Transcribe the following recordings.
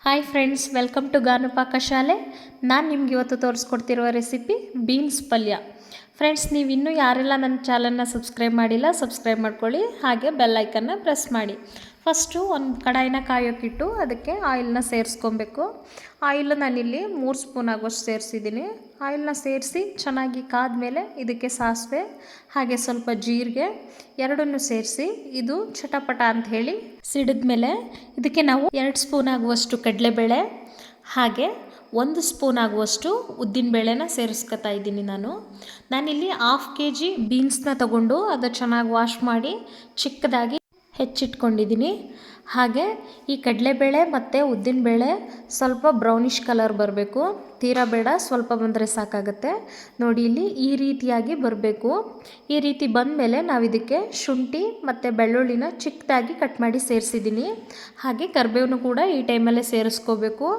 Hi friends, welcome to ಗಾನು ಪಾಕಶಾಲೆ. ನಾನು ನಿಮ್ಗೆ ಇವತ್ತು ತೋರಿಸ್ಕೊಡ್ತಿರುವ ರೆಸಿಪಿ ಬೀನ್ಸ್ ಪಲ್ಯ. ಫ್ರೆಂಡ್ಸ್, ನೀವು ಇನ್ನೂ ಯಾರೆಲ್ಲ ನನ್ನ ಚಾನಲ್ನ ಸಬ್ಸ್ಕ್ರೈಬ್ ಮಾಡಿಲ್ಲ, ಸಬ್ಸ್ಕ್ರೈಬ್ ಮಾಡ್ಕೊಳ್ಳಿ. ಹಾಗೆ ಬೆಲ್ ಐಕನ್ನ ಪ್ರೆಸ್ ಮಾಡಿ. ಫಸ್ಟು ಒಂದು ಕಡಾಯಿನ ಕಾಯೋಕ್ಕಿಟ್ಟು ಅದಕ್ಕೆ ಆಯಿಲ್ನ ಸೇರಿಸ್ಕೊಬೇಕು. ಆಯಿಲ್ ನಾನಿಲ್ಲಿ 3 ಸ್ಪೂನ್ ಆಗೋಷ್ಟು ಸೇರಿಸಿದ್ದೀನಿ. ಆಯಿಲ್ನ ಸೇರಿಸಿ ಚೆನ್ನಾಗಿ ಕಾದ್ಮೇಲೆ ಇದಕ್ಕೆ ಸಾಸಿವೆ ಹಾಗೆ ಸ್ವಲ್ಪ ಜೀರಿಗೆ ಎರಡನ್ನೂ ಸೇರಿಸಿ ಇದು ಚಟಪಟ ಅಂತ ಹೇಳಿ ಸಿಡಿದ್ಮೇಲೆ ಇದಕ್ಕೆ ನಾವು 2 ಸ್ಪೂನ್ ಆಗುವಷ್ಟು ಕಡಲೆಬೇಳೆ ಹಾಗೆ 1 ಸ್ಪೂನ್ ಆಗುವಷ್ಟು ಉದ್ದಿನಬೇಳೆನ ಸೇರಿಸ್ಕೊತಾ ಇದ್ದೀನಿ. ನಾನಿಲ್ಲಿ 1/2 kg ಬೀನ್ಸ್ನ ತಗೊಂಡು ಅದು ಚೆನ್ನಾಗಿ ವಾಶ್ ಮಾಡಿ ಚಿಕ್ಕದಾಗಿ ಹೆಚ್ಚಿಟ್ಕೊಂಡಿದ್ದೀನಿ. ಹಾಗೆ ಈ ಕಡಲೆಬೇಳೆ ಮತ್ತು ಉದ್ದಿನಬೇಳೆ ಸ್ವಲ್ಪ ಬ್ರೌನಿಷ್ ಕಲರ್ ಬರಬೇಕು, ತೀರಾ ಬೇಡ, ಸ್ವಲ್ಪ ಬಂದರೆ ಸಾಕಾಗುತ್ತೆ. ನೋಡಿ, ಇಲ್ಲಿ ಈ ರೀತಿಯಾಗಿ ಬರಬೇಕು. ಈ ರೀತಿ ಬಂದಮೇಲೆ ನಾವು ಇದಕ್ಕೆ ಶುಂಠಿ ಮತ್ತು ಬೆಳ್ಳುಳ್ಳಿನ ಚಿಕ್ಕದಾಗಿ ಕಟ್ ಮಾಡಿ ಸೇರಿಸಿದ್ದೀನಿ. ಹಾಗೆ ಕರಿಬೇವನ್ನು ಕೂಡ ಈ ಟೈಮಲ್ಲೇ ಸೇರಿಸ್ಕೋಬೇಕು.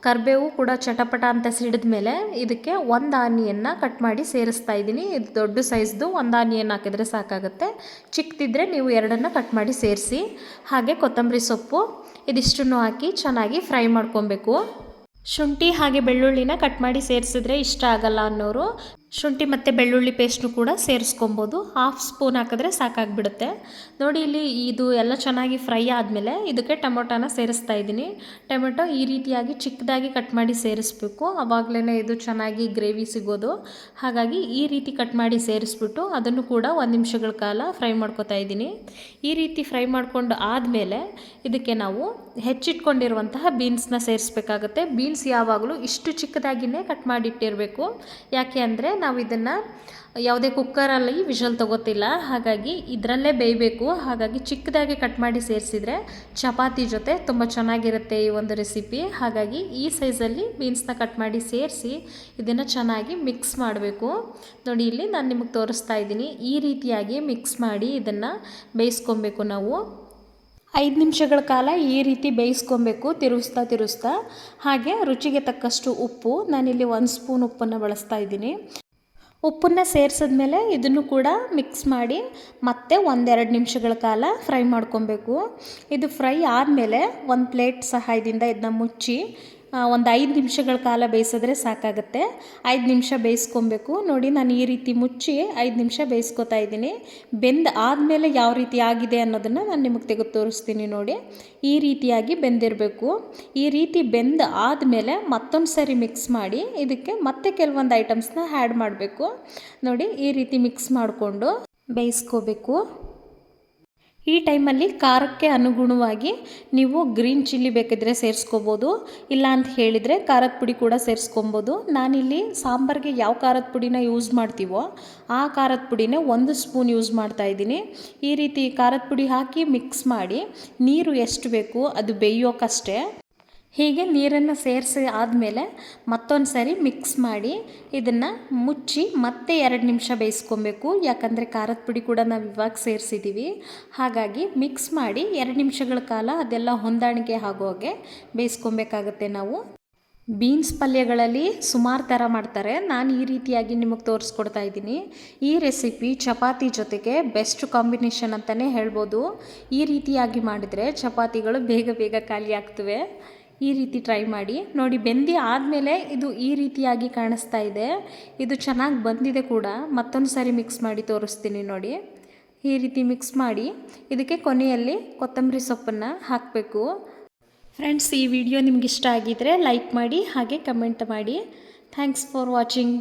ಕರಿಬೇವು ಕೂಡ ಚಟಪಟ ಅಂತ ಸಿಡಿದ ಮೇಲೆ ಇದಕ್ಕೆ 1 ಆನಿಯನ್ನ ಕಟ್ ಮಾಡಿ ಸೇರಿಸ್ತಾ ಇದ್ದೀನಿ. ಇದು ದೊಡ್ಡ ಸೈಜ್ದು 1 ಆನಿಯನ್ ಹಾಕಿದರೆ ಸಾಕಾಗುತ್ತೆ. ಚಿಕ್ಕದಿದ್ದರೆ ನೀವು 2 ಕಟ್ ಮಾಡಿ ಸೇರಿಸಿ. ಹಾಗೆ ಕೊತ್ತಂಬರಿ ಸೊಪ್ಪು ಇದಿಷ್ಟನ್ನು ಹಾಕಿ ಚೆನ್ನಾಗಿ ಫ್ರೈ ಮಾಡ್ಕೊಬೇಕು. ಶುಂಠಿ ಹಾಗೆ ಬೆಳ್ಳುಳ್ಳಿನ ಕಟ್ ಮಾಡಿ ಸೇರಿಸಿದ್ರೆ ಇಷ್ಟ ಆಗಲ್ಲ ಅನ್ನೋರು ಶುಂಠಿ ಮತ್ತು ಬೆಳ್ಳುಳ್ಳಿ ಪೇಸ್ಟ್ನು ಕೂಡ ಸೇರಿಸ್ಕೊಬೋದು. 1/2 ಸ್ಪೂನ್ ಹಾಕಿದ್ರೆ ಸಾಕಾಗಿಬಿಡುತ್ತೆ. ನೋಡಿ, ಇಲ್ಲಿ ಇದು ಎಲ್ಲ ಚೆನ್ನಾಗಿ ಫ್ರೈ ಆದಮೇಲೆ ಇದಕ್ಕೆ ಟೊಮೊಟೊನ ಸೇರಿಸ್ತಾ ಇದ್ದೀನಿ. ಟೊಮೆಟೊ ಈ ರೀತಿಯಾಗಿ ಚಿಕ್ಕದಾಗಿ ಕಟ್ ಮಾಡಿ ಸೇರಿಸ್ಬೇಕು, ಆವಾಗಲೇ ಇದು ಚೆನ್ನಾಗಿ ಗ್ರೇವಿ ಸಿಗೋದು. ಹಾಗಾಗಿ ಈ ರೀತಿ ಕಟ್ ಮಾಡಿ ಸೇರಿಸ್ಬಿಟ್ಟು ಅದನ್ನು ಕೂಡ 1 ನಿಮಿಷಗಳ ಕಾಲ ಫ್ರೈ ಮಾಡ್ಕೊತಾ ಇದ್ದೀನಿ. ಈ ರೀತಿ ಫ್ರೈ ಮಾಡ್ಕೊಂಡು ಆದಮೇಲೆ ಇದಕ್ಕೆ ನಾವು ಹೆಚ್ಚಿಟ್ಕೊಂಡಿರುವಂತಹ ಬೀನ್ಸ್ನ ಸೇರಿಸ್ಬೇಕಾಗತ್ತೆ. ಬೀನ್ಸ್ ಯಾವಾಗಲೂ ಇಷ್ಟು ಚಿಕ್ಕದಾಗಿಯೇ ಕಟ್ ಮಾಡಿಟ್ಟಿರಬೇಕು. ಯಾಕೆ ಅಂದರೆ ನಾವು ಇದನ್ನು ಯಾವುದೇ ಕುಕ್ಕರಲ್ಲಿ ವಿಷಲ್ ತಗೋತಿಲ್ಲ, ಹಾಗಾಗಿ ಇದರಲ್ಲೇ ಬೇಯಬೇಕು. ಹಾಗಾಗಿ ಚಿಕ್ಕದಾಗಿ ಕಟ್ ಮಾಡಿ ಸೇರಿಸಿದರೆ ಚಪಾತಿ ಜೊತೆ ತುಂಬ ಚೆನ್ನಾಗಿರುತ್ತೆ ಈ ಒಂದು ರೆಸಿಪಿ. ಹಾಗಾಗಿ ಈ ಸೈಜಲ್ಲಿ ಬೀನ್ಸ್ನ ಕಟ್ ಮಾಡಿ ಸೇರಿಸಿ ಇದನ್ನು ಚೆನ್ನಾಗಿ ಮಿಕ್ಸ್ ಮಾಡಬೇಕು. ನೋಡಿ, ಇಲ್ಲಿ ನಾನು ನಿಮಗೆ ತೋರಿಸ್ತಾ ಇದ್ದೀನಿ. ಈ ರೀತಿಯಾಗಿ ಮಿಕ್ಸ್ ಮಾಡಿ ಇದನ್ನು ಬೇಯಿಸ್ಕೊಬೇಕು. ನಾವು 5 ನಿಮಿಷಗಳ ಕಾಲ ಈ ರೀತಿ ಬೇಯಿಸ್ಕೊಬೇಕು, ತಿರುಗಿಸ್ತಾ. ಹಾಗೆ ರುಚಿಗೆ ತಕ್ಕಷ್ಟು ಉಪ್ಪು, ನಾನಿಲ್ಲಿ 1 ಸ್ಪೂನ್ ಉಪ್ಪನ್ನು ಬಳಸ್ತಾ ಇದ್ದೀನಿ. ಉಪ್ಪನ್ನು ಸೇರಿಸಿದ್ಮೇಲೆ ಇದನ್ನು ಕೂಡ ಮಿಕ್ಸ್ ಮಾಡಿ ಮತ್ತೆ 1-2 ನಿಮಿಷಗಳ ಕಾಲ ಫ್ರೈ ಮಾಡ್ಕೊಬೇಕು. ಇದು ಫ್ರೈ ಆದಮೇಲೆ ಒಂದು ಪ್ಲೇಟ್ ಸಹಾಯದಿಂದ ಇದನ್ನ ಮುಚ್ಚಿ ಒಂದು 5 ನಿಮಿಷಗಳ ಕಾಲ ಬೇಯಿಸಿದ್ರೆ ಸಾಕಾಗುತ್ತೆ. 5 ನಿಮಿಷ ಬೇಯಿಸ್ಕೊಬೇಕು. ನೋಡಿ, ನಾನು ಈ ರೀತಿ ಮುಚ್ಚಿ 5 ನಿಮಿಷ ಬೇಯಿಸ್ಕೊತಾ ಇದ್ದೀನಿ. ಬೆಂದು ಆದಮೇಲೆ ಯಾವ ರೀತಿ ಆಗಿದೆ ಅನ್ನೋದನ್ನು ನಾನು ನಿಮಗೆ ತೆಗೆದು ತೋರಿಸ್ತೀನಿ. ನೋಡಿ, ಈ ರೀತಿಯಾಗಿ ಬೆಂದಿರಬೇಕು. ಈ ರೀತಿ ಬೆಂದು ಆದಮೇಲೆ ಮತ್ತೊಂದು ಸರಿ ಮಿಕ್ಸ್ ಮಾಡಿ ಇದಕ್ಕೆ ಮತ್ತೆ ಕೆಲವೊಂದು ಐಟಮ್ಸ್ನ ಆ್ಯಡ್ ಮಾಡಬೇಕು. ನೋಡಿ, ಈ ರೀತಿ ಮಿಕ್ಸ್ ಮಾಡಿಕೊಂಡು ಬೇಯಿಸ್ಕೋಬೇಕು. ಈ ಟೈಮಲ್ಲಿ ಖಾರಕ್ಕೆ ಅನುಗುಣವಾಗಿ ನೀವು ಗ್ರೀನ್ ಚಿಲ್ಲಿ ಬೇಕಿದ್ರೆ ಸೇರಿಸ್ಕೋಬೋದು, ಇಲ್ಲ ಅಂತ ಹೇಳಿದರೆ ಖಾರದ ಪುಡಿ ಕೂಡ ಸೇರಿಸ್ಕೊಬೋದು. ನಾನಿಲ್ಲಿ ಸಾಂಬಾರಿಗೆ ಯಾವ ಖಾರದ ಪುಡಿನ ಯೂಸ್ ಮಾಡ್ತೀವೋ ಆ ಖಾರದ ಪುಡಿನೇ 1 ಸ್ಪೂನ್ ಯೂಸ್ ಮಾಡ್ತಾ ಇದ್ದೀನಿ. ಈ ರೀತಿ ಖಾರದ ಪುಡಿ ಹಾಕಿ ಮಿಕ್ಸ್ ಮಾಡಿ ನೀರು ಎಷ್ಟು ಬೇಕು ಅದು ಬೇಯೋಕ್ಕಷ್ಟೇ. ಹೀಗೆ ನೀರನ್ನು ಸೇರಿಸಿ ಆದಮೇಲೆ ಮತ್ತೊಂದು ಸರಿ ಮಿಕ್ಸ್ ಮಾಡಿ ಇದನ್ನು ಮುಚ್ಚಿ ಮತ್ತೆ 2 ನಿಮಿಷ ಬೇಯಿಸ್ಕೊಬೇಕು. ಯಾಕಂದರೆ ಖಾರದ ಪುಡಿ ಕೂಡ ನಾವು ಇವಾಗ ಸೇರಿಸಿದ್ದೀವಿ. ಹಾಗಾಗಿ ಮಿಕ್ಸ್ ಮಾಡಿ 2 ನಿಮಿಷಗಳ ಕಾಲ ಅದೆಲ್ಲ ಹೊಂದಾಣಿಕೆ ಆಗೋಗೆ ಬೇಯಿಸ್ಕೊಬೇಕಾಗತ್ತೆ. ನಾವು ಬೀನ್ಸ್ ಪಲ್ಯಗಳಲ್ಲಿ ಸುಮಾರು ಥರ ಮಾಡ್ತಾರೆ, ನಾನು ಈ ರೀತಿಯಾಗಿ ನಿಮಗೆ ತೋರಿಸ್ಕೊಡ್ತಾ ಇದ್ದೀನಿ. ಈ ರೆಸಿಪಿ ಚಪಾತಿ ಜೊತೆಗೆ ಬೆಸ್ಟ್ ಕಾಂಬಿನೇಷನ್ ಅಂತಲೇ ಹೇಳ್ಬೋದು. ಈ ರೀತಿಯಾಗಿ ಮಾಡಿದರೆ ಚಪಾತಿಗಳು ಬೇಗ ಖಾಲಿ ಆಗ್ತವೆ. ಈ ರೀತಿ ಟ್ರೈ ಮಾಡಿ ನೋಡಿ. ಬೆಂದಿ ಆದಮೇಲೆ ಇದು ಈ ರೀತಿಯಾಗಿ ಕಾಣಿಸ್ತಾ ಇದೆ. ಇದು ಚೆನ್ನಾಗಿ ಬಂದಿದೆ ಕೂಡ. ಮತ್ತೊಂದು ಸಾರಿ ಮಿಕ್ಸ್ ಮಾಡಿ ತೋರಿಸ್ತೀನಿ ನೋಡಿ. ಈ ರೀತಿ ಮಿಕ್ಸ್ ಮಾಡಿ ಇದಕ್ಕೆ ಕೊನೆಯಲ್ಲಿ ಕೊತ್ತಂಬರಿ ಸೊಪ್ಪನ್ನು ಹಾಕಬೇಕು. ಫ್ರೆಂಡ್ಸ್, ಈ ವಿಡಿಯೋ ನಿಮ್ಗೆ ಇಷ್ಟ ಆಗಿದ್ದರೆ ಲೈಕ್ ಮಾಡಿ ಹಾಗೆ ಕಮೆಂಟ್ ಮಾಡಿ. Thanks for watching.